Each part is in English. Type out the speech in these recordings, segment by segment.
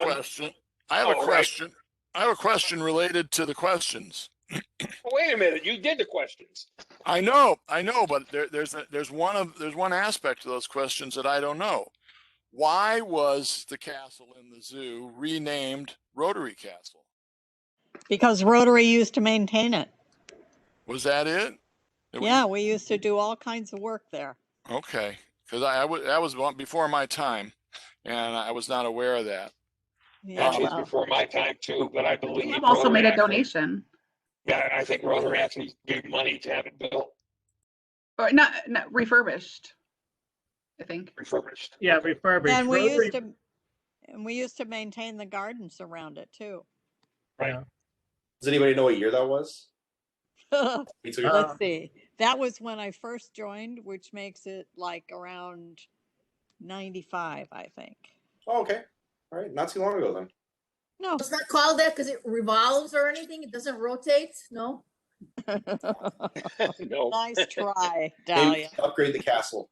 question. I have a question. I have a question related to the questions. Wait a minute, you did the questions. I know, but there's one aspect to those questions that I don't know. Why was the castle in the zoo renamed Rotary Castle? Because Rotary used to maintain it. Was that it? Yeah, we used to do all kinds of work there. Okay, because that was before my time, and I was not aware of that. Yeah, actually, it's before my time too, but I believe we have also made a donation. Yeah, I think Rotary actually gave money to have it built. Or not refurbished, I think. Refurbished. Yeah, refurbished. And we used to maintain the gardens around it too. Right. Yeah. Does anybody know what year that was? Let's see. That was when I first joined, which makes it like around 95, I think. Oh, okay. All right. Not too long ago then. No. It's not called that because it revolves or anything? It doesn't rotate? No? No. Nice try, Maybe Dahlia. upgrade the castle.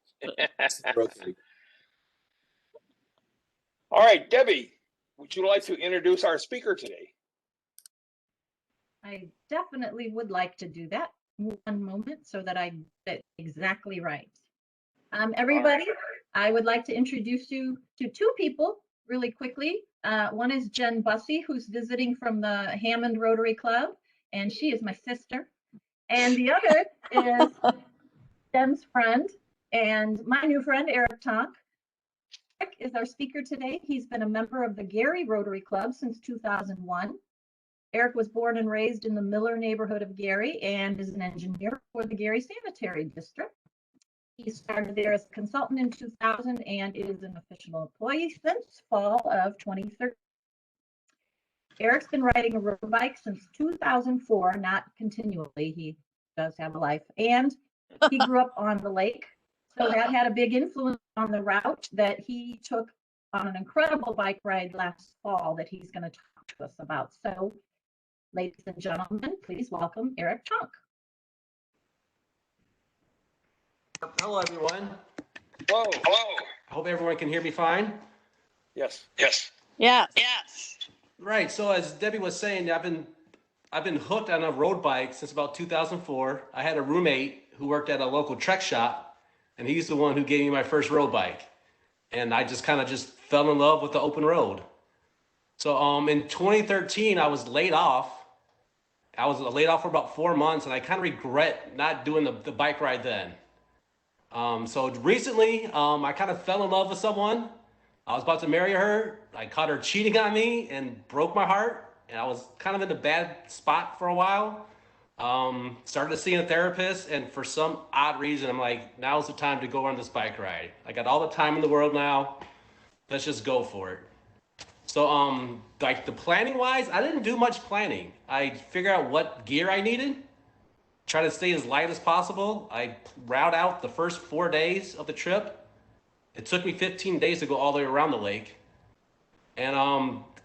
All right, Debbie, would you like to introduce our speaker today? I definitely would like to do that. One moment so that I get exactly right. Everybody, I would like to introduce you to two people really quickly. One is Jen Bussey, who's visiting from the Hammond Rotary Club, and she is my sister. And the other is Jen's friend and my new friend, Eric Tonk. Eric is our speaker today. He's been a member of the Gary Rotary Club since 2001. Eric was born and raised in the Miller neighborhood of Gary and is an engineer for the Gary Sanitary District. He started there as a consultant in 2000 and is an official employee since fall of 2013. Eric's been riding a road bike since 2004, not continually. He does have a life, and he grew up on the lake. So that had a big influence on the route that he took on an incredible bike ride last fall that he's going to talk to us about. So, ladies and gentlemen, please welcome Eric Tonk. Hello, everyone. Whoa. I hope everyone can hear me fine. Yes. Yes. Right. So as Debbie was saying, I've been hooked on a road bike since about 2004. I had a roommate who worked at a local trek shop, and he's the one who gave me my first road bike. And I just kind of fell in love with the open road. So in 2013, I was laid off. I was laid off for about 4 months, and I kind of regret not doing the bike ride then. So recently, I kind of fell in love with someone. I was about to marry her. I caught her cheating on me and broke my heart. And I was kind of in a bad spot for a while. Started seeing a therapist, and for some odd reason, I'm like, now's the time to go on this bike ride. I got all the time in the world now. Let's just go for it. So, like the planning wise, I didn't do much planning. I figured out what gear I needed, try to stay as light as possible. I route out the first 4 days of the trip. It took me 15 days to go all the way around the lake. And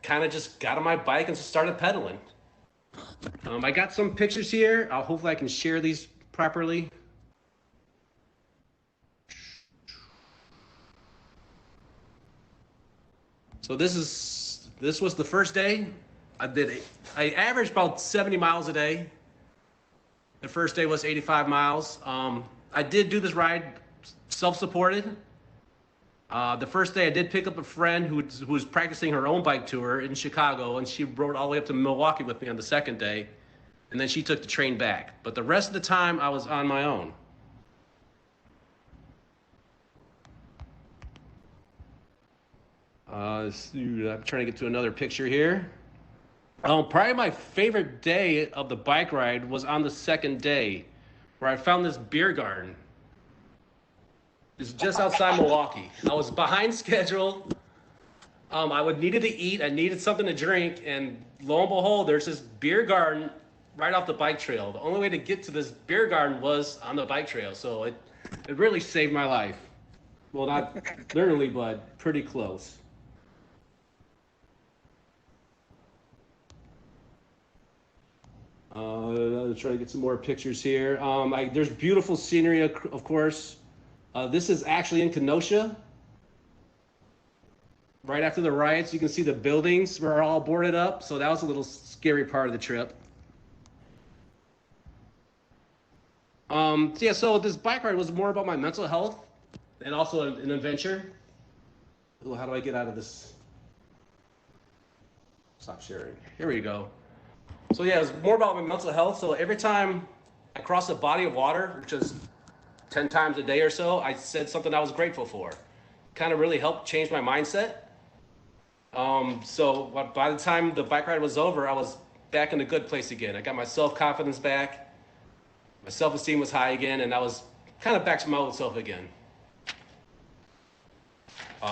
kind of just got on my bike and just started pedaling. I got some pictures here. Hopefully I can share these properly. So this was the first day. I averaged about 70 miles a day. The first day was 85 miles. I did do this ride self-supported. The first day I did pick up a friend who was practicing her own bike tour in Chicago, and she rode all the way up to Milwaukee with me on the second day, and then she took the train back. But the rest of the time I was on my own. I'm trying to get to another picture here. Probably my favorite day of the bike ride was on the second day, where I found this beer garden. It's just outside Milwaukee. I was behind schedule. I needed to eat. I needed something to drink, and lo and behold, there's this beer garden right off the bike trail. The only way to get to this beer garden was on the bike trail, so it really saved my life. Well, not literally, but pretty close. I'll try to get some more pictures here. There's beautiful scenery, of course. This is actually in Kenosha. right after the riots. You can see the buildings were all boarded up, so that was a little scary part of the trip. Yeah, so this bike ride was more about my mental health and also an adventure. Ooh, how do I get out of this? Stop sharing. Here we go. So yeah, it's more about my mental health. So every time I crossed a body of water, which is 10 times a day or so, I said something I was grateful for. Kind of really helped change my mindset. So by the time the bike ride was over, I was back in a good place again. I got my self-confidence back. My self-esteem was high again, and I was kind of back to my old self again.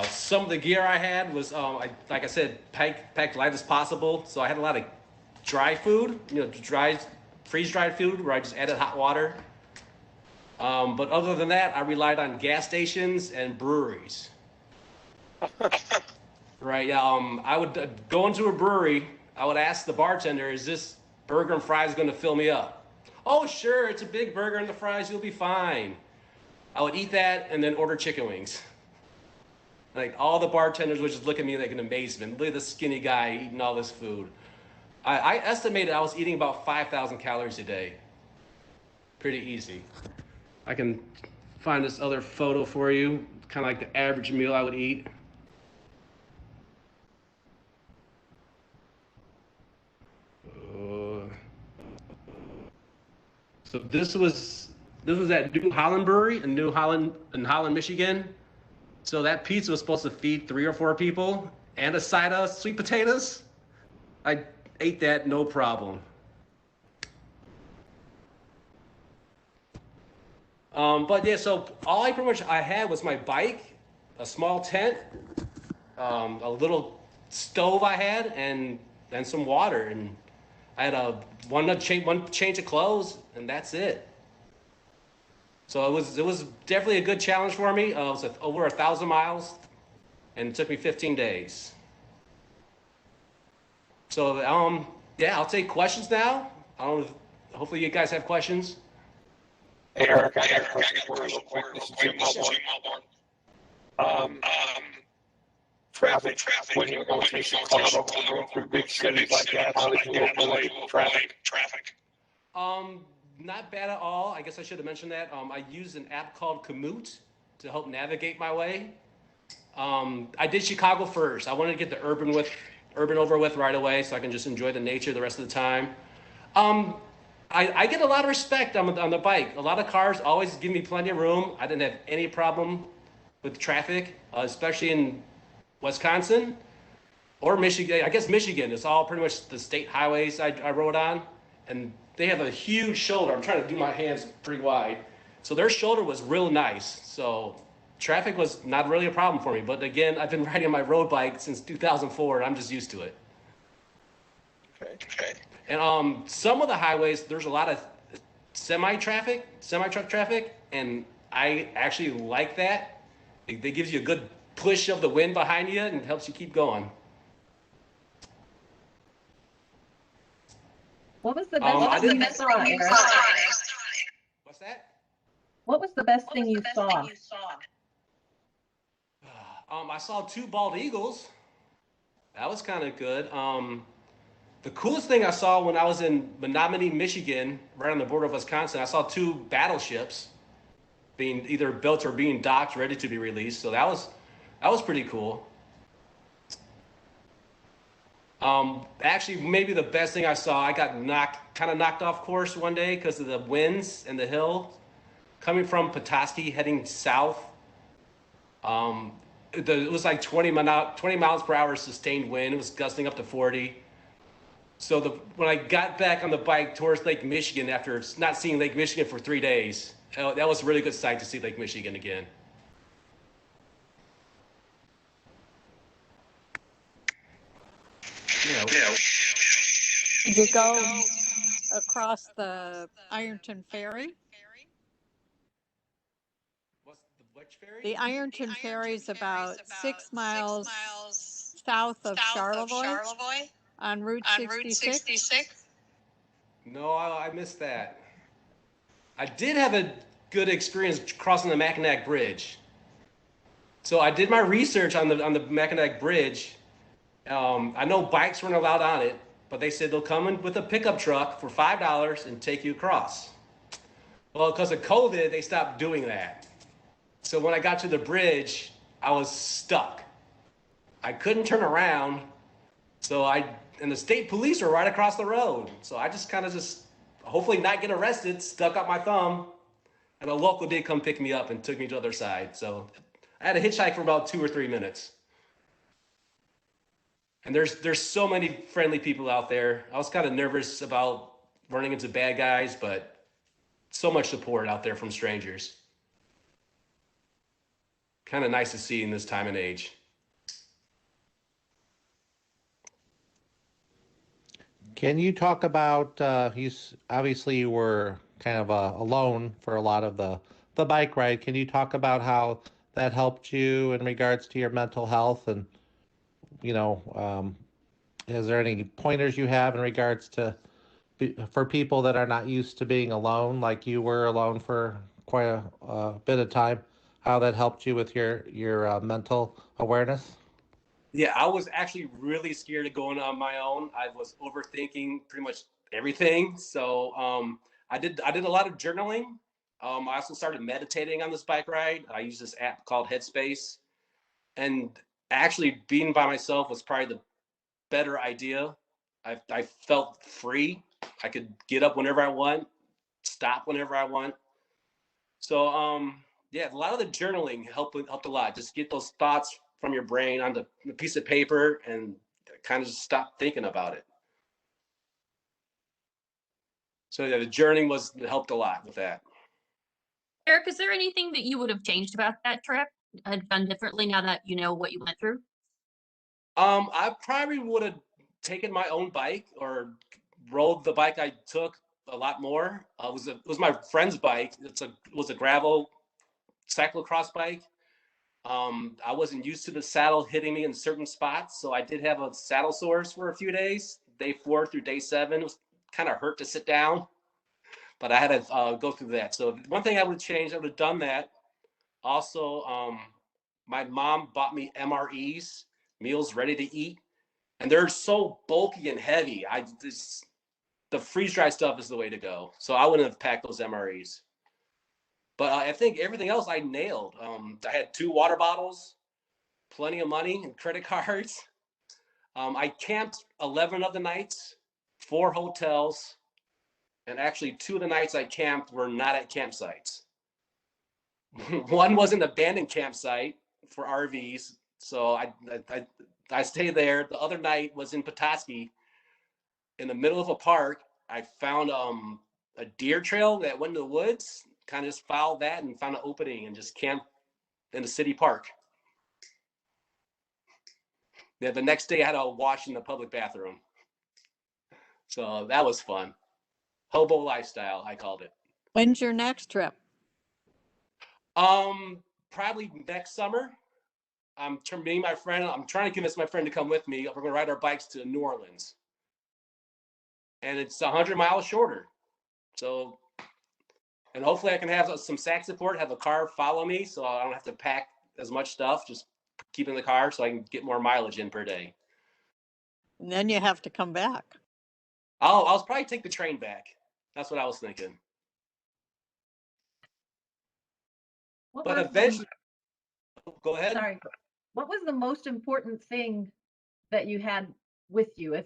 Some of the gear I had was, like I said, packed light as possible. So I had a lot of dry food, freeze-dried food where I just added hot water. But other than that, I relied on gas stations and breweries. Right, yeah, I would go into a brewery. I would ask the bartender, is this burger and fries going to fill me up? Oh, sure, it's a big burger and the fries, you'll be fine. I would eat that and then order chicken wings. Like, all the bartenders would just look at me like in amazement. Look at this skinny guy eating all this food. I estimated I was eating about 5,000 calories a day. Pretty easy. I can find this other photo for you, kind of like the average meal I would eat. So this was at New Holland Brewery in Holland, Michigan. So that pizza was supposed to feed 3 or 4 people and a side of sweet potatoes. I ate that no problem. But yeah, so all I pretty much had was my bike, a small tent, a little stove I had, and some water, and I had one change of clothes, and that's it. So it was definitely a good challenge for me. It was over 1,000 miles, and it took me 15 days. So yeah, I'll take questions now. Hopefully you guys have questions. Hey, Eric, I got a question for you real quick. This is Jim Melbourne. Traffic. When you're going to Chicago, going through big cities like that, how did you avoid traffic? Not bad at all. I guess I should have mentioned that. I use an app called Komoot to help navigate my way. I did Chicago first. I wanted to get the urban over with right away so I can just enjoy the nature the rest of the time. I get a lot of respect on the bike. A lot of cars always give me plenty of room. I didn't have any problem with traffic, especially in Wisconsin or Michigan. I guess Michigan is all pretty much the state highways I rode on, and they have a huge shoulder. I'm trying to do my hands pretty wide. So their shoulder was real nice. So traffic was not really a problem for me. But again, I've been riding my road bike since 2004, and I'm just used to it. Okay. And some of the highways, there's a lot of semi-truck traffic, and I actually like that. It gives you a good push of the wind behind you and helps you keep going. What was the best thing you saw, Eric? What's that? What was the best thing you saw? I saw 2 bald eagles. That was kind of good. The coolest thing I saw when I was in Menominee, Michigan, right on the border of Wisconsin, I saw 2 battleships being either built or being docked, ready to be released. So that was pretty cool. Actually, maybe the best thing I saw, I got kind of knocked off course one day because of the winds and the hill. Coming from Petoskey, heading south, it was like 20 miles per hour sustained wind. It was gusting up to 40. So when I got back on the bike towards Lake Michigan after not seeing Lake Michigan for 3 days, that was a really good sight to see Lake Michigan again. Did you go across the Ironton Ferry? What's which ferry? The Ironton Ferry is about 6 miles south of Charlevoix on Route 66. No, I missed that. I did have a good experience crossing the Mackinac Bridge. So I did my research on the Mackinac Bridge. I know bikes weren't allowed on it, but they said they'll come in with a pickup truck for $5 and take you across. Well, because of COVID, they stopped doing that. So when I got to the bridge, I was stuck. I couldn't turn around. And the state police were right across the road. So I just kind of hopefully not get arrested, stuck up my thumb. And a local did come pick me up and took me to the other side. So I had to hitchhike for about 2 or 3 minutes. And there's so many friendly people out there. I was kind of nervous about running into bad guys, but so much support out there from strangers. Kind of nice to see in this time and age. Can you talk about, obviously you were kind of alone for a lot of the bike ride. Can you talk about how that helped you in regards to your mental health? And, is there any pointers you have in regards to, for people that are not used to being alone, like you were alone for quite a bit of time, how that helped you with your mental awareness? Yeah, I was actually really scared of going on my own. I was overthinking pretty much everything. So I did a lot of journaling. I also started meditating on this bike ride. I use this app called Headspace. And actually being by myself was probably the better idea. I felt free. I could get up whenever I want, stop whenever I want. So yeah, a lot of the journaling helped a lot. Just get those thoughts from your brain onto a piece of paper and kind of just stop thinking about it. So yeah, the journeying helped a lot with that. Eric, is there anything that you would have changed about that trip, done differently now that you know what you went through? I probably would have taken my own bike or rode the bike I took a lot more. It was my friend's bike. It was a gravel cyclocross bike. I wasn't used to the saddle hitting me in certain spots, so I did have a saddle sores for a few days. Day 4 through day 7, it was kind of hurt to sit down, but I had to go through that. So one thing I would change, I would have done that. Also, my mom bought me MREs, meals ready to eat, and they're so bulky and heavy. The freeze dry stuff is the way to go. So I wouldn't have packed those MREs. But I think everything else I nailed. I had 2 water bottles, plenty of money and credit cards. I camped 11 of the nights, 4 hotels, and actually 2 of the nights I camped were not at campsites. One was an abandoned campsite for RVs, so I stayed there. The other night was in Petoskey, in the middle of a park. I found a deer trail that went into the woods. Kind of just followed that and found an opening and just camped in the city park. Yeah, the next day I had to wash in the public bathroom. So that was fun. Hobo lifestyle, I called it. When's your next trip? Probably next summer. Me and my friend, I'm trying to convince my friend to come with me. We're gonna ride our bikes to New Orleans. And it's 100 miles shorter. So, and hopefully I can have some sack support, have a car follow me so I don't have to pack as much stuff, just keep in the car so I can get more mileage in per day. And then you have to come back. I'll probably take the train back. That's what I was thinking. But eventually, go ahead. Sorry. What was the most important thing that you had with you?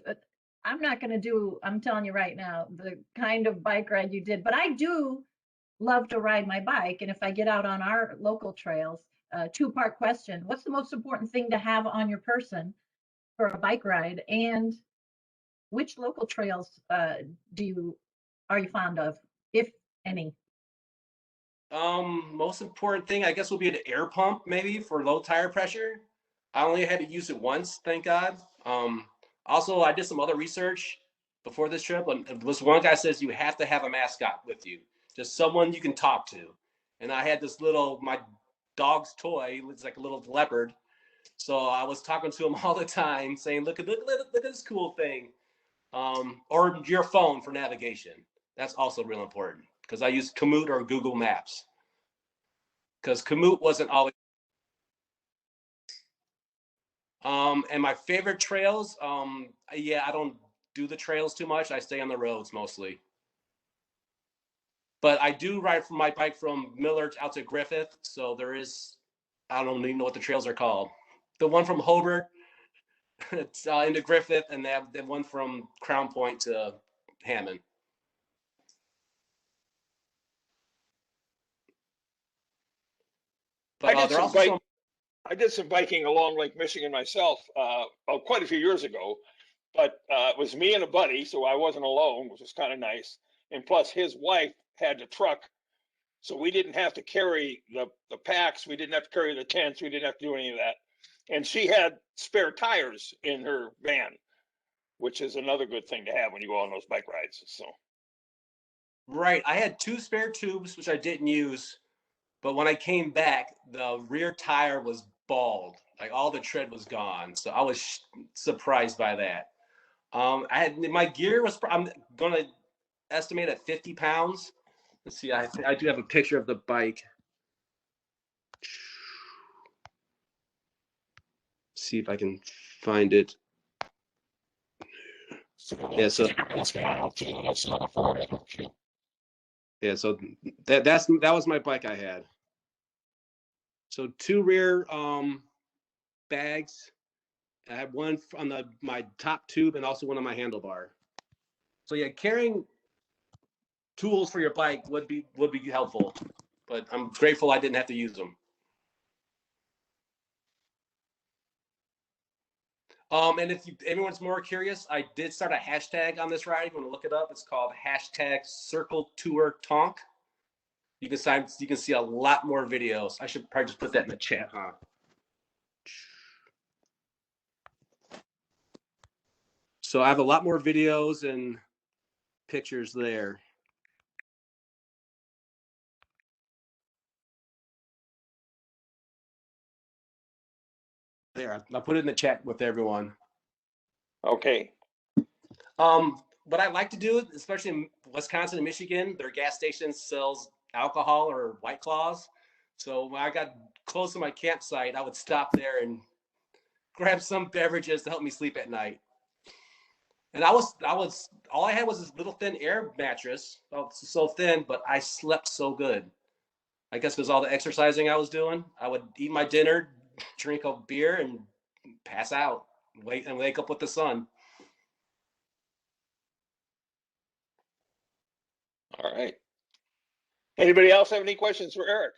I'm not going to do, I'm telling you right now, the kind of bike ride you did, but I do love to ride my bike. And if I get out on our local trails, 2-part question, what's the most important thing to have on your person for a bike ride? And which local trails are you fond of, if any? Most important thing, I guess, will be an air pump, maybe for low tire pressure. I only had to use it once, thank God. Also, I did some other research before this trip, and this one guy says you have to have a mascot with you, just someone you can talk to. And I had this my dog's toy, it's like a little leopard. So I was talking to him all the time, saying, look at this cool thing. Or your phone for navigation. That's also real important, because I use Komoot or Google Maps. Because Komoot wasn't always And my favorite trails, yeah, I don't do the trails too much. I stay on the roads mostly. But I do ride from my bike from Millard out to Griffith. So there is, I don't even know what the trails are called. The one from Hobart it's, into Griffith, and they have the one from Crown Point to Hammond. But I they're also did some biking along Lake Michigan myself, quite a few years ago, but it was me and a buddy, so I wasn't alone, which was kind of nice. And plus, his wife had the truck, so we didn't have to carry the packs, we didn't have to carry the tents, we didn't have to do any of that. And she had spare tires in her van, which is another good thing to have when you go on those bike rides. So. Right, I had 2 spare tubes, which I didn't use. But when I came back, the rear tire was bald. Like all the tread was gone. So I was surprised by that. I had my gear was, I'm going to estimate at 50 pounds. Let's see, I do have a picture of the bike. See if I can find it. Yeah, so yeah, so that was my bike I had. So 2 rear bags. I have one on my top tube and also one on my handlebar. So yeah, carrying tools for your bike would be helpful, but I'm grateful I didn't have to use them. And if everyone's more curious, I did start a hashtag on this ride. If you want to look it up, it's called #CircleTourTonk. You can see a lot more videos. I should probably just put that in the chat, huh? So I have a lot more videos and pictures there. There, I'll put it in the chat with everyone. Okay. What I like to do, especially in Wisconsin and Michigan, their gas stations sells alcohol or White Claws. So when I got close to my campsite, I would stop there and grab some beverages to help me sleep at night. And I was all I had was this little thin air mattress, so thin, but I slept so good. I guess because all the exercising I was doing, I would eat my dinner, drink a beer, and pass out, wake up with the sun. All right. Anybody else have any questions for Eric?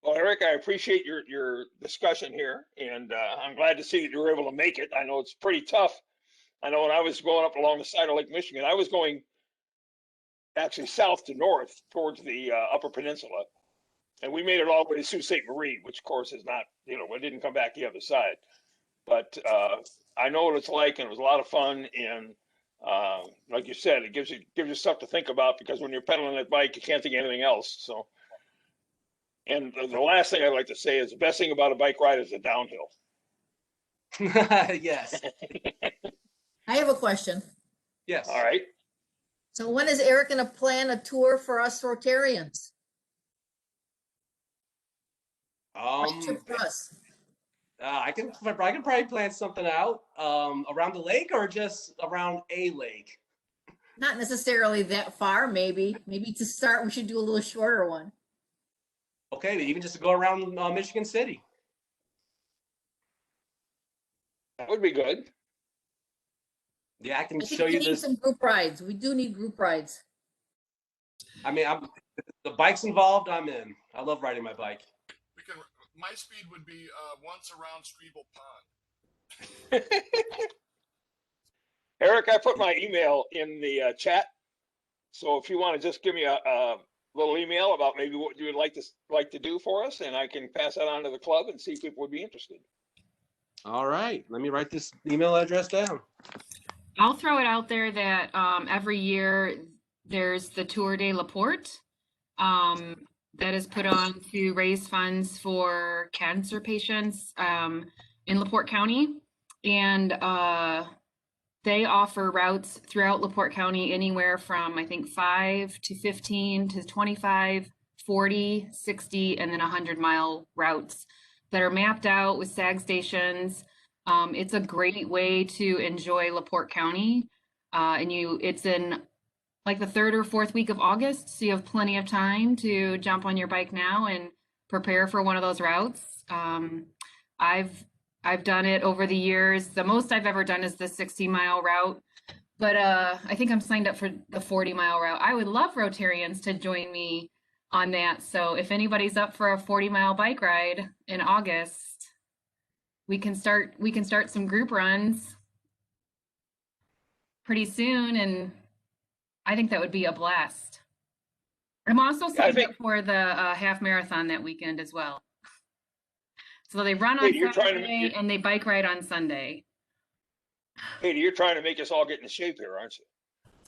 Well, Eric, I appreciate your discussion here, and I'm glad to see that you were able to make it. I know it's pretty tough. I know when I was going up along the side of Lake Michigan, I was going actually south to north towards the Upper Peninsula, and we made it all the way to Sault Ste. Marie, which of course is not, we didn't come back the other side. But I know what it's like, and it was a lot of fun. And like you said, it gives you stuff to think about, because when you're pedaling that bike, you can't think of anything else. So, and the last thing I'd like to say is the best thing about a bike ride is the downhill. Yes. I have a question. Yes. All right. So when is Eric gonna plan a tour for us Rotarians? Trip for us. I can probably plan something out around the lake, or just around a lake. Not necessarily that far, maybe to start, we should do a little shorter one. Okay, even just to go around Michigan City. That would be good. Yeah, I can I think show we you need this. some group rides. We do need group rides. I mean, the bike's involved, I'm in. I love riding my bike. My speed would be once around Streeble Pond. Eric, I put my email in the chat, so if you want to just give me a little email about maybe what you would like to do for us, and I can pass that on to the club and see if people would be interested. All right, let me write this email address down. I'll throw it out there that every year there's the Tour de La Porte that is put on to raise funds for cancer patients in LaPorte County. And they offer routes throughout LaPorte County anywhere from, I think, 5 to 15 to 25 40, 60, and then 100-mile routes that are mapped out with SAG stations. It's a great way to enjoy LaPorte County. It's in like the 3rd or 4th week of August, so you have plenty of time to jump on your bike now and prepare for one of those routes. I've done it over the years. The most I've ever done is the 60-mile route, but I think I'm signed up for the 40-mile route. I would love Rotarians to join me on that. So if anybody's up for a 40-mile bike ride in August, we can start some group runs pretty soon, and I think that would be a blast. I'm also signed up for the half marathon that weekend as well. So they run on Saturday and they bike ride on Sunday. Katie, you're trying to make us all get in shape here, aren't you?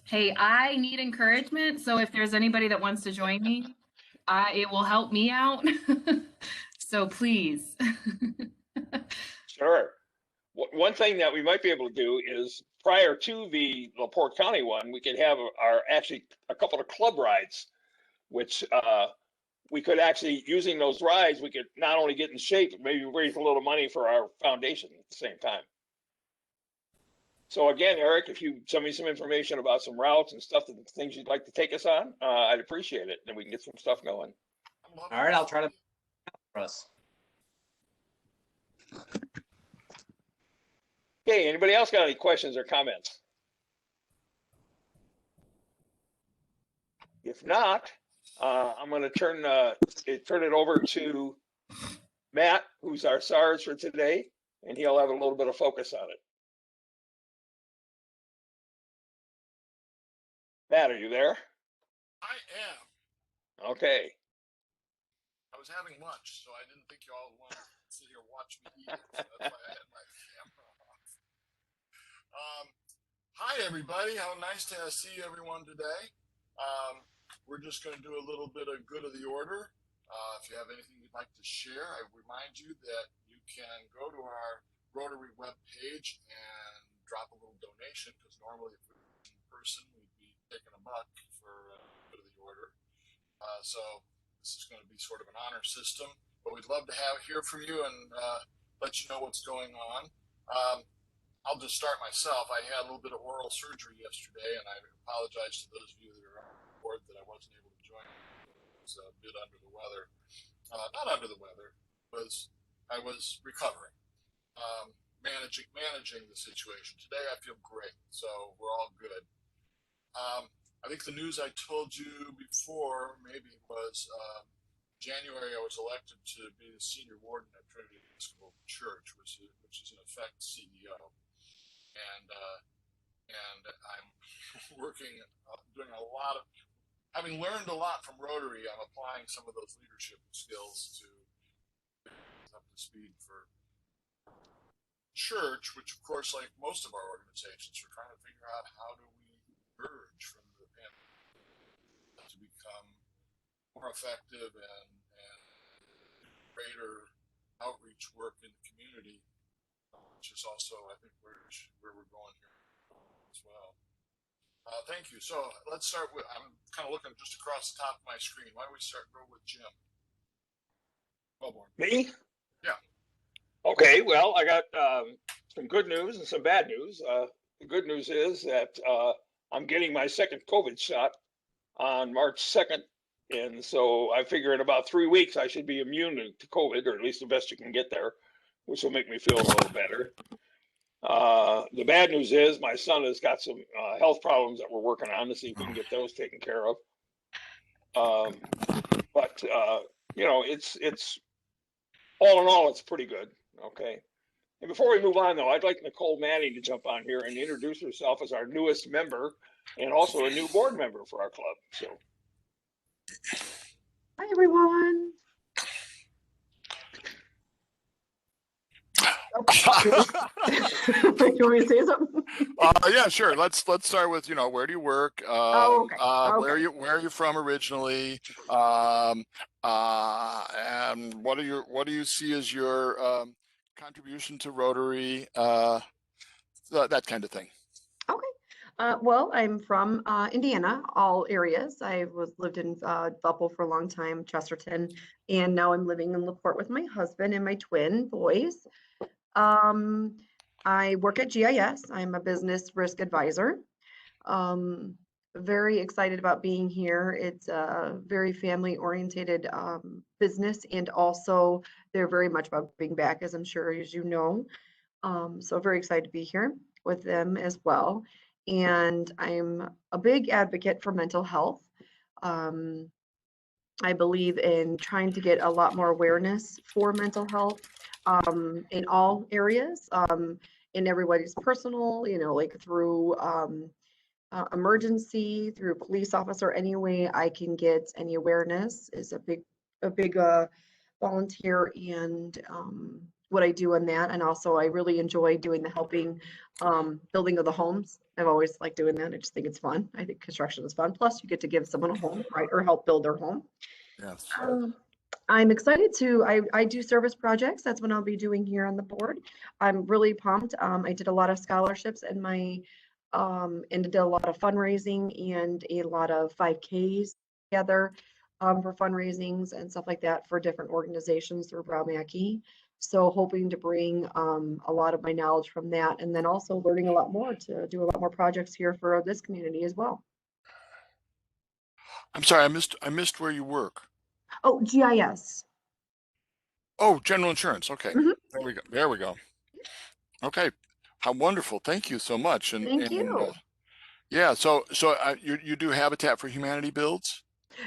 Hey, I need encouragement. So if there's anybody that wants to join me, it will help me out. So please. Sure. One thing that we might be able to do is prior to the LaPorte County one, we could have actually a couple of club rides, which we could actually, using those rides, we could not only get in shape, but maybe raise a little money for our foundation at the same time. So again, Eric, if you send me some information about some routes and stuff, and things you'd like to take us on, I'd appreciate it. Then we can get some stuff going. All right, I'll try to for us. Okay, anybody else got any questions or comments? If not, I'm going to turn it over to Matt, who's our SARS for today, and he'll have a little bit of focus on it. Matt, are you there? I am. Okay. I was having lunch, so I didn't think you all wanted to sit here and watch me eat. So that's why I had my camera off. Hi, everybody. How nice to see everyone today. We're just going to do a little bit of good of the order. If you have anything you'd like to share, I remind you that you can go to our Rotary webpage and drop a little donation, because normally if we were in person, we'd be taking $1 for good of the order. So this is going to be sort of an honor system, but we'd love to hear from you and let you know what's going on. I'll just start myself. I had a little bit of oral surgery yesterday, and I apologize to those of you that are on board that I wasn't able to join. I was a bit under the weather. Not under the weather, I was recovering, managing the situation. Today I feel great, so we're all good. I think the news I told you before maybe was January I was elected to be the senior warden at Trinity Episcopal Church, which is in effect CEO. And I'm working, doing a lot of, having learned a lot from Rotary, I'm applying some of those leadership skills to up to speed for church, which of course, like most of our organizations, we're trying to figure out how do we emerge from the pandemic to become more effective and greater outreach work in the community, which is also, I think, where we're going here as well. Thank you. So let's start with, I'm kind of looking just across the top of my screen. Why don't we go with Jim? Wellborn. Me? Yeah. Okay, well, I got some good news and some bad news. The good news is that I'm getting my second COVID shot on March 2nd. And so I figure in about 3 weeks, I should be immune to COVID, or at least the best you can get there, which will make me feel a little better. The bad news is my son has got some health problems that we're working on to see if we can get those taken care of. But you know, it's all in all, it's pretty good. Okay. And before we move on, though, I'd like Nicole Manning to jump on here and introduce herself as our newest member and also a new board member for our club. So. Hi, everyone. You want me to say something? Yeah, sure. Let's start with, where do you work? Okay. Where are you from originally? And what do you see as your contribution to Rotary? That kind of thing. Okay. Well, I'm from Indiana, all areas. I lived in Valpo for a long time, Chesterton, and now I'm living in LaPorte with my husband and my twin boys. I work at GIS. I'm a business risk advisor. Um, Very excited about being here. It's a very family-oriented business, and also they're very much about giving back, as I'm sure as you know. So very excited to be here with them as well. And I'm a big advocate for mental health. Um, I believe in trying to get a lot more awareness for mental health in all areas, in everybody's personal, like through emergency, through police officer, any way I can get any awareness is a big volunteer and what I do in that. And also I really enjoy doing the helping building of the homes. I've always liked doing that. I just think it's fun. I think construction is fun. Plus you get to give someone a home, right? Or help build their home. Yes. I'm excited I do service projects. That's what I'll be doing here on the board. I'm really pumped. I did a lot of scholarships in my and did a lot of fundraising and a lot of 5Ks together for fundraisings and stuff like that for different organizations through Brown Mackie. So hoping to bring a lot of my knowledge from that, and then also learning a lot more to do a lot more projects here for this community as well. I'm sorry, I missed where you work. Oh, GIS. Oh, general insurance. Okay. Mhm. There we go. There we go. Okay. How wonderful. Thank you so much. Thank you. Yeah, so you do Habitat for Humanity builds?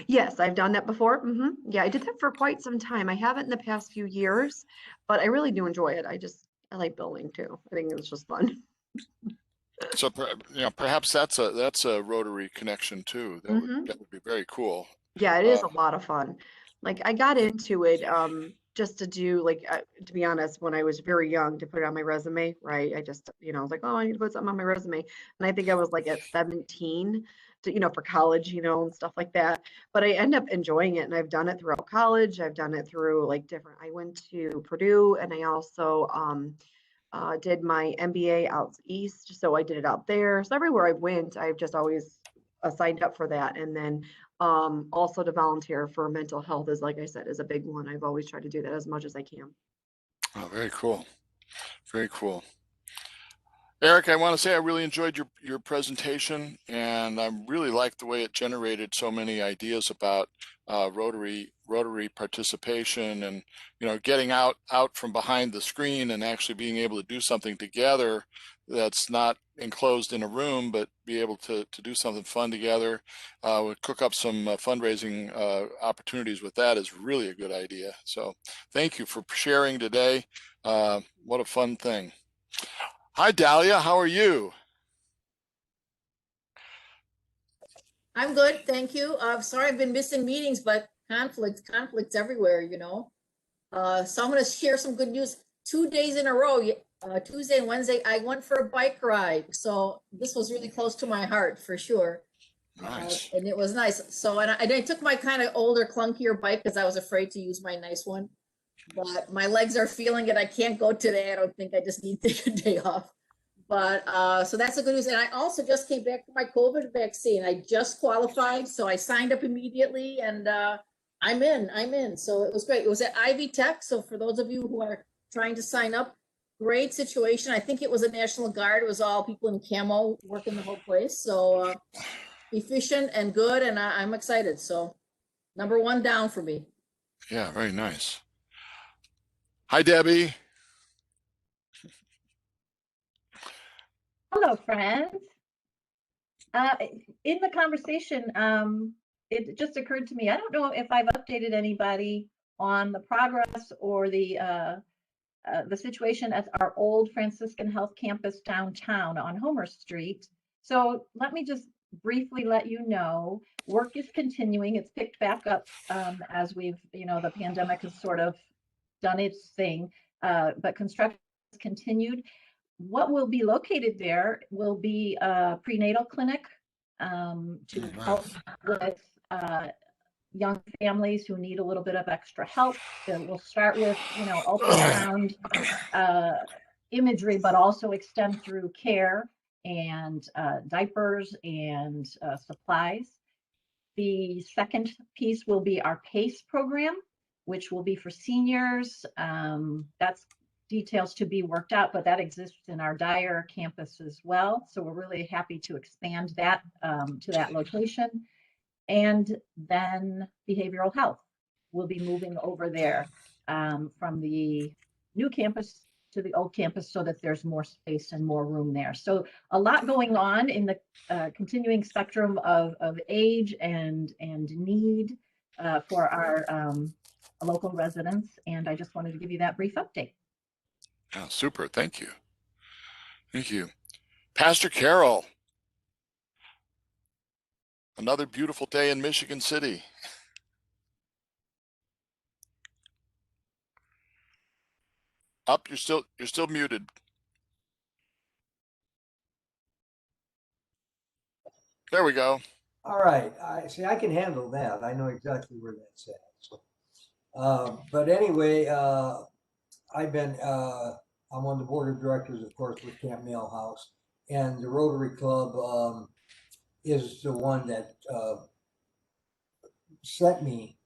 Yes, I've done that before. Yeah, I did that for quite some time. I haven't in the past few years, but I really do enjoy it. I like building too. I think it's just fun. So perhaps that's a Rotary connection too. That would be very cool. Yeah, it is a lot of fun. Like I got into it just to do to be honest, when I was very young to put it on my resume, right? I just, I was like, oh, I need to put something on my resume. And I think I was like at 17 to, for college, and stuff like that. But I end up enjoying it, and I've done it throughout college. I've done it through I went to Purdue, and I also did my MBA out east. So I did it out there. So everywhere I went, I've just always signed up for that. And then also to volunteer for mental health is, like I said, is a big one. I've always tried to do that as much as I can. Oh, very cool. Very cool. Eric, I want to say I really enjoyed your presentation, and I really liked the way it generated so many ideas about Rotary participation, and getting out from behind the screen and actually being able to do something together that's not enclosed in a room, but be able to do something fun together. We'll cook up some fundraising opportunities with that is really a good idea. So thank you for sharing today. What a fun thing. Hi, Dahlia. How are you? I'm good, thank you. Sorry I've been missing meetings, but conflicts everywhere, So I'm gonna share some good news. 2 days in a row, Tuesday and Wednesday, I went for a bike ride. So this was really close to my heart for sure. Nice. And it was nice. So, and I took my kind of older, clunkier bike because I was afraid to use my nice one. But my legs are feeling it. I can't go today. I don't think. I just need to take a day off. But so that's a good news. And I also just came back from my COVID vaccine. I just qualified, so I signed up immediately, and I'm in. So it was great. It was at Ivy Tech. So for those of you who are trying to sign up, great situation. I think it was a National Guard. It was all people in camo working the whole place. So efficient and good, and I'm excited. So number one down for me. Yeah, very nice. Hi, Debbie. Hello, friends. In the conversation, it just occurred to me, I don't know if I've updated anybody on the progress or the situation at our old Franciscan Health Campus downtown on Homer Street. So let me just briefly let you know, work is continuing. It's picked back up as we've, the pandemic has sort of done its thing, but construction has continued. What will be located there will be a prenatal clinic to help with young families who need a little bit of extra help. We'll start with, ultrasound imagery, but also extend through care. and diapers and supplies. The second piece will be our PACE program, which will be for seniors. That's details to be worked out, but that exists in our Dyer campus as well. So we're really happy to expand that to that location. And then behavioral health will be moving over there from the new campus to the old campus so that there's more space and more room there. So a lot going on in the continuing spectrum of age and need for our local residents. And I just wanted to give you that brief update. Oh, super. Thank you. Thank you. Pastor Carol. Another beautiful day in Michigan City. Up, you're still muted. There we go. All right. I see. I can handle that. I know exactly where that's at. So, but anyway, I'm on the board of directors, of course, with Camp Mail House, and the Rotary Club is the one that sent me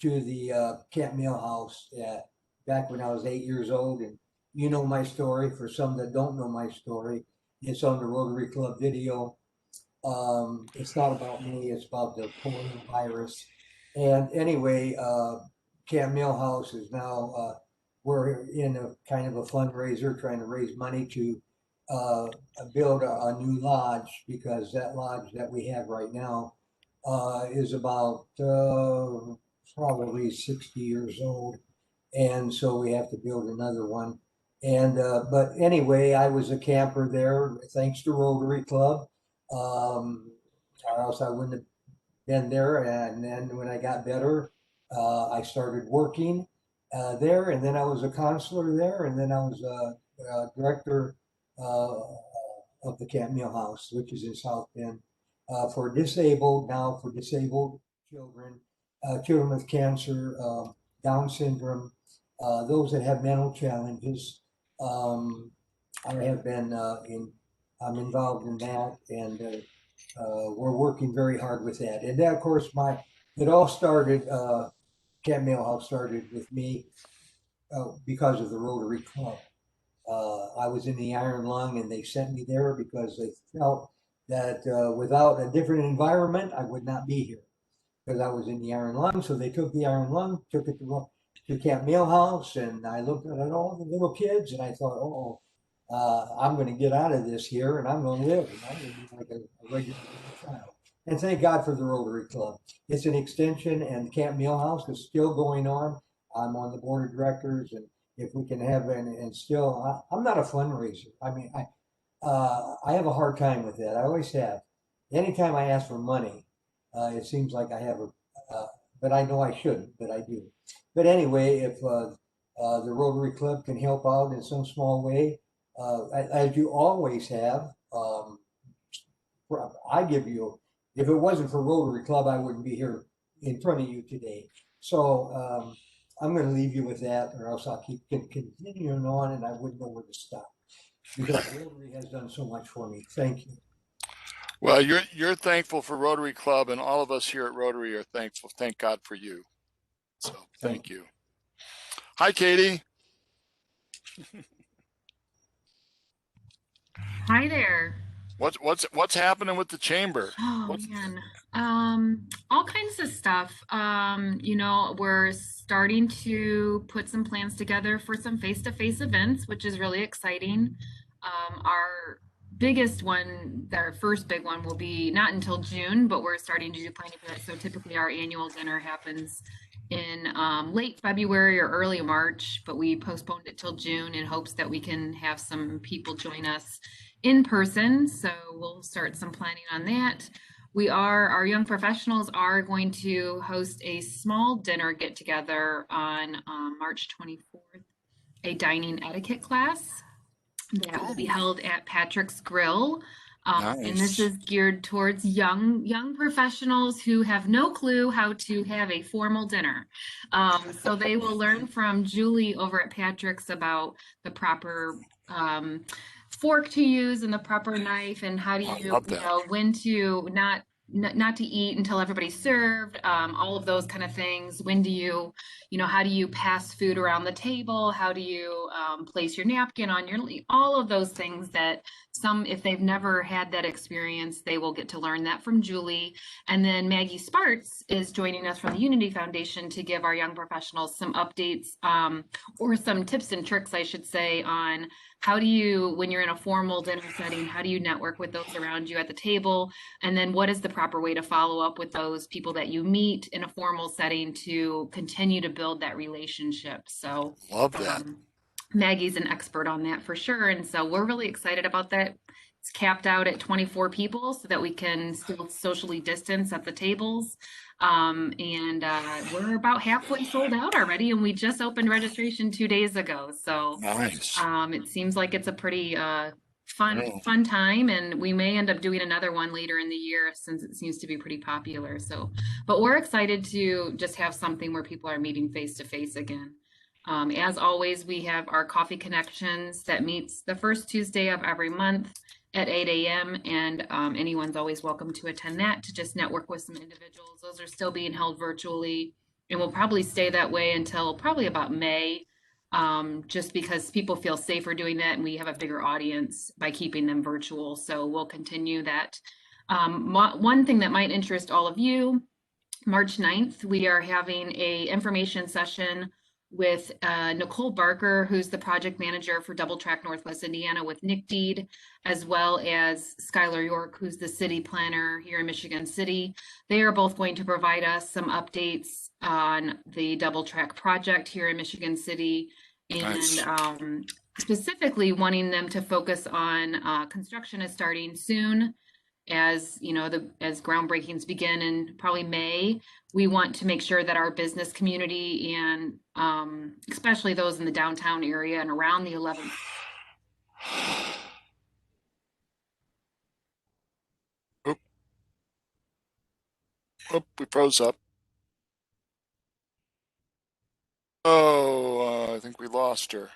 to the Camp Mail House back when I was 8 years old. And you know my story. For some that don't know my story, it's on the Rotary Club video. It's not about me, it's about the polio virus. And anyway, Camp Mail House is now, we're in a kind of a fundraiser trying to raise money to build a new lodge, because that lodge that we have right now is about probably 60 years old. And so we have to build another one. And but anyway, I was a camper there thanks to Rotary Club. Or else I wouldn't have been there. And then when I got better, I started working there, and then I was a counselor there, and then I was a director of the Camp Mail House, which is in South Bend, for disabled children, children with cancer, Down syndrome, those that have mental challenges. I have been I'm involved in that, and we're working very hard with that. And that, of course, it all started, Camp Mail House started with me because of the Rotary Club. I was in the Iron Lung, and they sent me there because they felt that without a different environment, I would not be here, because I was in the Iron Lung. So they took the Iron Lung, took it to Camp Mail House, and I looked at all the little kids, and I thought, I'm going to get out of this here, and I'm going to live, and I'm going to be like a regular child. And thank God for the Rotary Club. It's an extension, and Camp Mail House is still going on. I'm on the board of directors, and if we can have and still, I'm not a fundraiser. I mean, I have a hard time with that. I always have. Anytime I ask for money, it seems like I have but I know I shouldn't, but I do. But anyway, if the Rotary Club can help out in some small way, as you always have, I give you, if it wasn't for Rotary Club, I wouldn't be here in front of you today. So I'm going to leave you with that, or else I'll keep continuing on, and I wouldn't know where to stop, because Rotary has done so much for me. Thank you. Well, you're thankful for Rotary Club, and all of us here at Rotary are thankful. Thank God for you. So thank you. Hi, Katie. Hi there. What's happening with the chamber? Oh man, all kinds of stuff. We're starting to put some plans together for some face-to-face events, which is really exciting. Our biggest one, our first big one, will be not until June, but we're starting to do planning for that. So typically our annual dinner happens in late February or early March, but we postponed it till June in hopes that we can have some people join us in person. So we'll start some planning on that. Our young professionals are going to host a small dinner get together on March 24th, a dining etiquette class that will be held at Patrick's Grill. And this is geared towards young professionals who have no clue how to have a formal dinner. So they will learn from Julie over at Patrick's about the proper fork to use and the proper knife, and how do I you, love you that. know, when to not to eat until everybody's served, all of those kind of things. When do you, you know, how do you pass food around the table? How do you place your napkin on your, all of those things that some, if they've never had that experience, they will get to learn that from Julie. And then Maggie Sparts is joining us from the Unity Foundation to give our young professionals some updates, or some tips and tricks, I should say, on how do you, when you're in a formal dinner setting, how do you network with those around you at the table? And then what is the proper way to follow up with those people that you meet in a formal setting to continue to build that relationship? So Love that. Maggie's an expert on that for sure. And so we're really excited about that. It's capped out at 24 people so that we can still socially distance at the tables. We're about halfway sold out already, and we just opened registration 2 days ago. So Nice. it seems like it's a pretty fun time, and we may end up doing another one later in the year since it seems to be pretty popular. So, but we're excited to just have something where people are meeting face to face again. As always, we have our Coffee Connections that meets the first Tuesday of every month at 8 a.m. And anyone's always welcome to attend that, to just network with some individuals. Those are still being held virtually and will probably stay that way until probably about May, just because people feel safer doing that and we have a bigger audience by keeping them virtual. So we'll continue that. One thing that might interest all of you, March 9th, we are having a information session with Nicole Barker, who's the project manager for Double Track Northwest Indiana with Nick Deed, as well as Skylar York, who's the city planner here in Michigan City. They are both going to provide us some updates on the Double Track project here in Michigan City, and Nice. Specifically wanting them to focus on construction is starting soon. As you know, as groundbreakings begin in probably May, we want to make sure that our business community and especially those in the downtown area and around the 11th. Oop, we froze up. Oh, I think we lost her.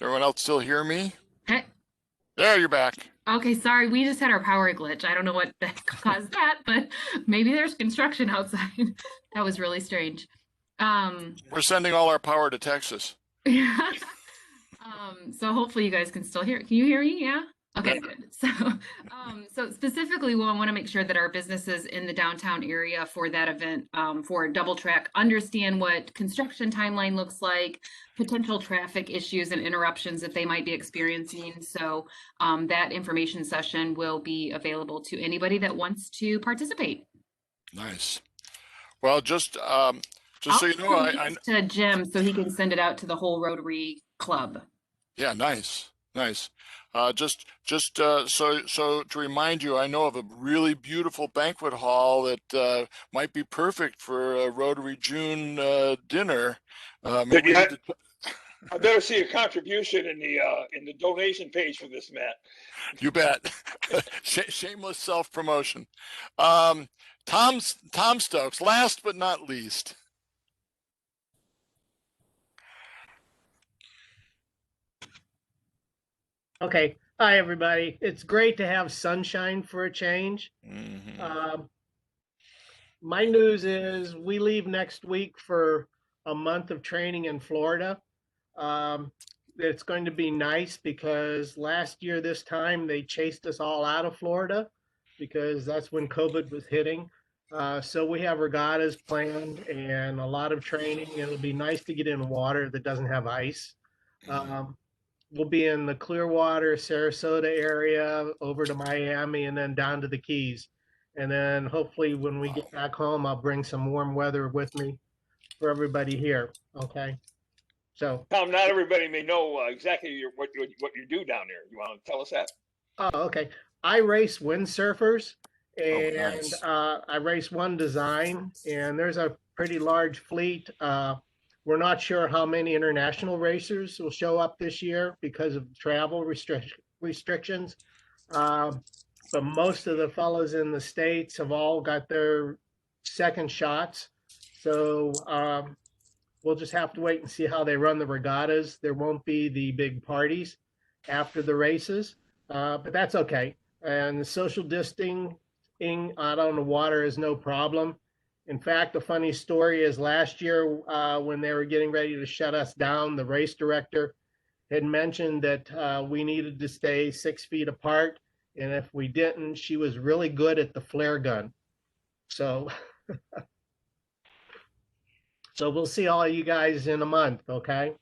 Everyone else still hear me? Hey. There, you're back. Okay, sorry, we just had our power glitch. I don't know what caused that, but maybe there's construction outside. That was really strange. We're sending all our power to Texas. Yeah. So hopefully you guys can still hear. Can you hear me? Yeah. Okay, good. So specifically, we want to make sure that our businesses in the downtown area for that event, for Double Track, understand what construction timeline looks like, potential traffic issues and interruptions that they might be experiencing. So that information session will be available to anybody that wants to participate. Nice. Well, just so you know, I to Jim so he can send it out to the whole Rotary Club. Yeah, nice. Just so to remind you, I know of a really beautiful banquet hall that might be perfect for a Rotary June dinner. Maybe we need to... I better see a contribution in the donation page for this, Matt. You bet. Shameless self-promotion. Tom Stokes, last but not least. Okay. Hi, everybody. It's great to have sunshine for a change. My news is we leave next week for a month of training in Florida. It's going to be nice because last year this time they chased us all out of Florida because that's when COVID was hitting. So we have regattas planned and a lot of training. It'll be nice to get in water that doesn't have ice. We'll be in the Clearwater, Sarasota area, over to Miami, and then down to the Keys. And then hopefully when we get back home, I'll bring some warm weather with me for everybody here. Okay. So Tom, not everybody may know exactly what you do down there. You want to tell us that? Oh, okay. I race windsurfers, and nice. I race one design, and there's a pretty large fleet. We're not sure how many international racers will show up this year because of travel restrictions. But most of the fellows in the States have all got their second shots. So we'll just have to wait and see how they run the regattas. There won't be the big parties. after the races, but that's okay. And the social distancing out on the water is no problem. In fact, the funny story is last year when they were getting ready to shut us down, the race director had mentioned that we needed to stay 6 feet apart. And if we didn't, she was really good at the flare gun. So, so we'll see all you guys in a month, okay?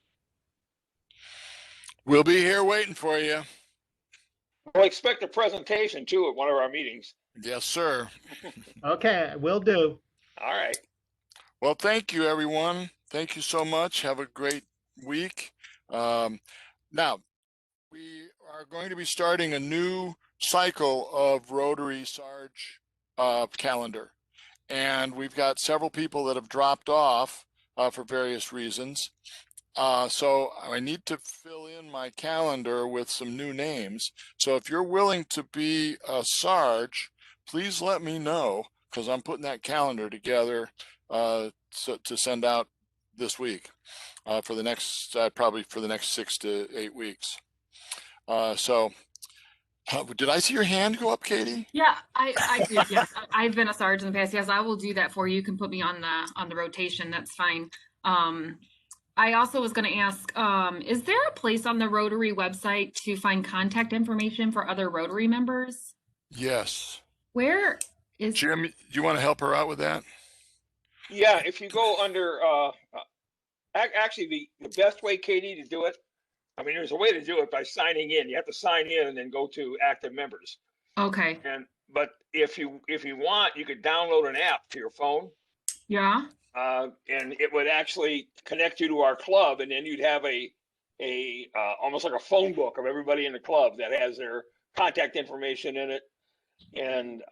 We'll be here waiting for you. We'll expect a presentation too at one of our meetings. Yes, sir. Okay, will do. All right. Well, thank you, everyone. Thank you so much. Have a great week. Now, we are going to be starting a new cycle of Rotary Sarge calendar. And we've got several people that have dropped off for various reasons. So I need to fill in my calendar with some new names. So if you're willing to be a Sarge, please let me know, because I'm putting that calendar together to send out this week for the next, probably for the next 6 to 8 weeks. Did I see your hand go up, Katie? Yeah, I did. Yes, I've been a sergeant in the past. Yes, I will do that for you. You can put me on the rotation. That's fine. I also was going to ask, is there a place on the Rotary website to find contact information for other Rotary members? Yes. Where is Jim? You want to help her out with that? Yeah, if you go under, actually the best way, Katie, to do it, I mean, there's a way to do it by signing in. You have to sign in and then go to active members. Okay. But if you want, you could download an app to your phone. Yeah. And it would actually connect you to our club, and then you'd have a almost like a phone book of everybody in the club that has their contact information in it, and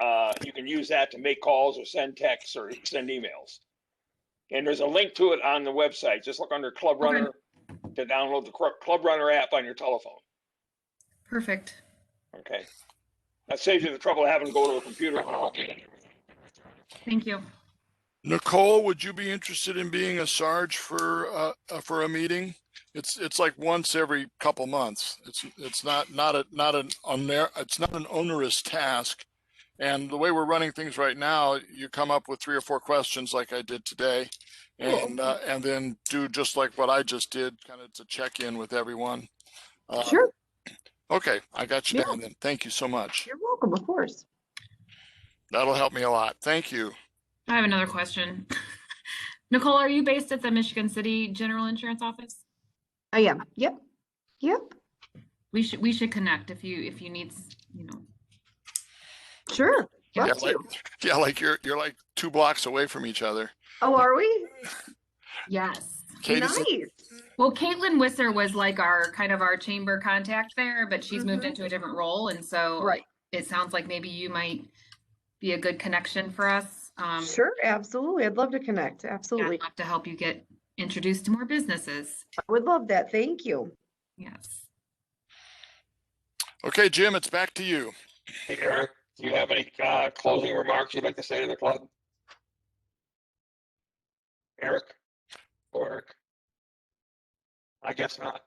you can use that to make calls or send texts or send emails. And there's a link to it on the website. Just look under Club Runner to download the Club Runner app on your telephone. Perfect. Okay, that saves you the trouble of having to go to a computer. Thank you. Nicole, would you be interested in being a Sarge for a meeting? It's like once every couple months. It's not an onerous task. And the way we're running things right now, you come up with 3 or 4 questions like I did today, and then do just like what I just did, kind of to check in with everyone. Sure. Okay, I got you down then. Thank you so much. You're welcome, of course. That'll help me a lot. Thank you. I have another question. Nicole, are you based at the Michigan City General Insurance Office? I am. Yep. Yep. We should connect if you need, you know. Sure. Yeah, like you're like 2 blocks away from each other. Oh, are we? Yes. Katie's Nice. Well, Caitlin Wisser was like our chamber contact there, but she's moved into a different role, and so it sounds like maybe you might be a good connection for us. Sure, absolutely. I'd love to connect. Absolutely. I'd love to help you get introduced to more businesses. I would love that. Thank you. Yes. Okay, Jim, it's back to you. Hey, Eric, do you have any closing remarks you'd like to say to the club? Eric? Or Eric? I guess not.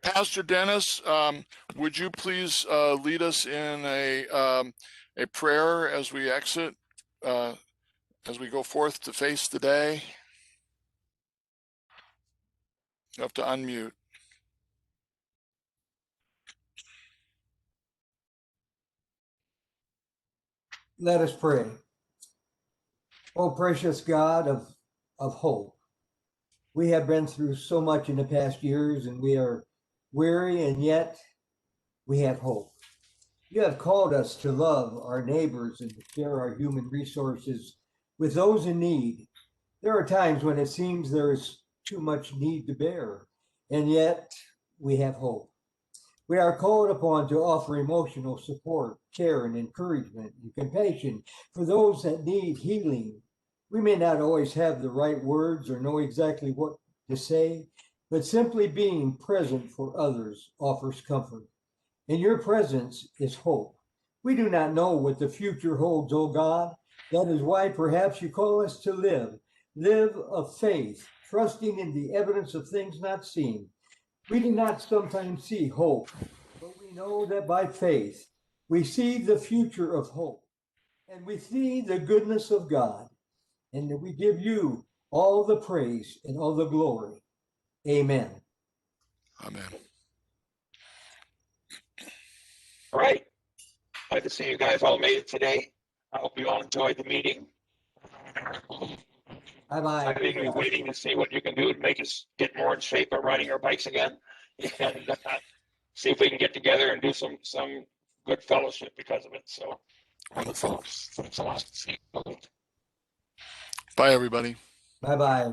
Pastor Dennis, would you please lead us in a prayer as we exit, as we go forth to face the day? You have to unmute. Let us pray. Oh, precious God of hope. We have been through so much in the past years, and we are weary, and yet we have hope. You have called us to love our neighbors and to share our human resources with those in need. There are times when it seems there is too much need to bear, and yet we have hope. We are called upon to offer emotional support, care, and encouragement and compassion for those that need healing. We may not always have the right words or know exactly what to say, but simply being present for others offers comfort. In your presence is hope. We do not know what the future holds, O God. That is why perhaps you call us to live of faith, trusting in the evidence of things not seen. We do not sometimes see hope, but we know that by faith we see the future of hope, and we see the goodness of God, and that we give you all the praise and all the glory. Amen. Amen. All right. Glad to see you guys all made it today. I hope you all enjoyed the meeting. Bye-bye. I'm eagerly waiting to see what you can do to make us get more in shape of riding our bikes again. And see if we can get together and do some good fellowship because of it. So wonderful. Thanks a lot. Bye, everybody. Bye-bye.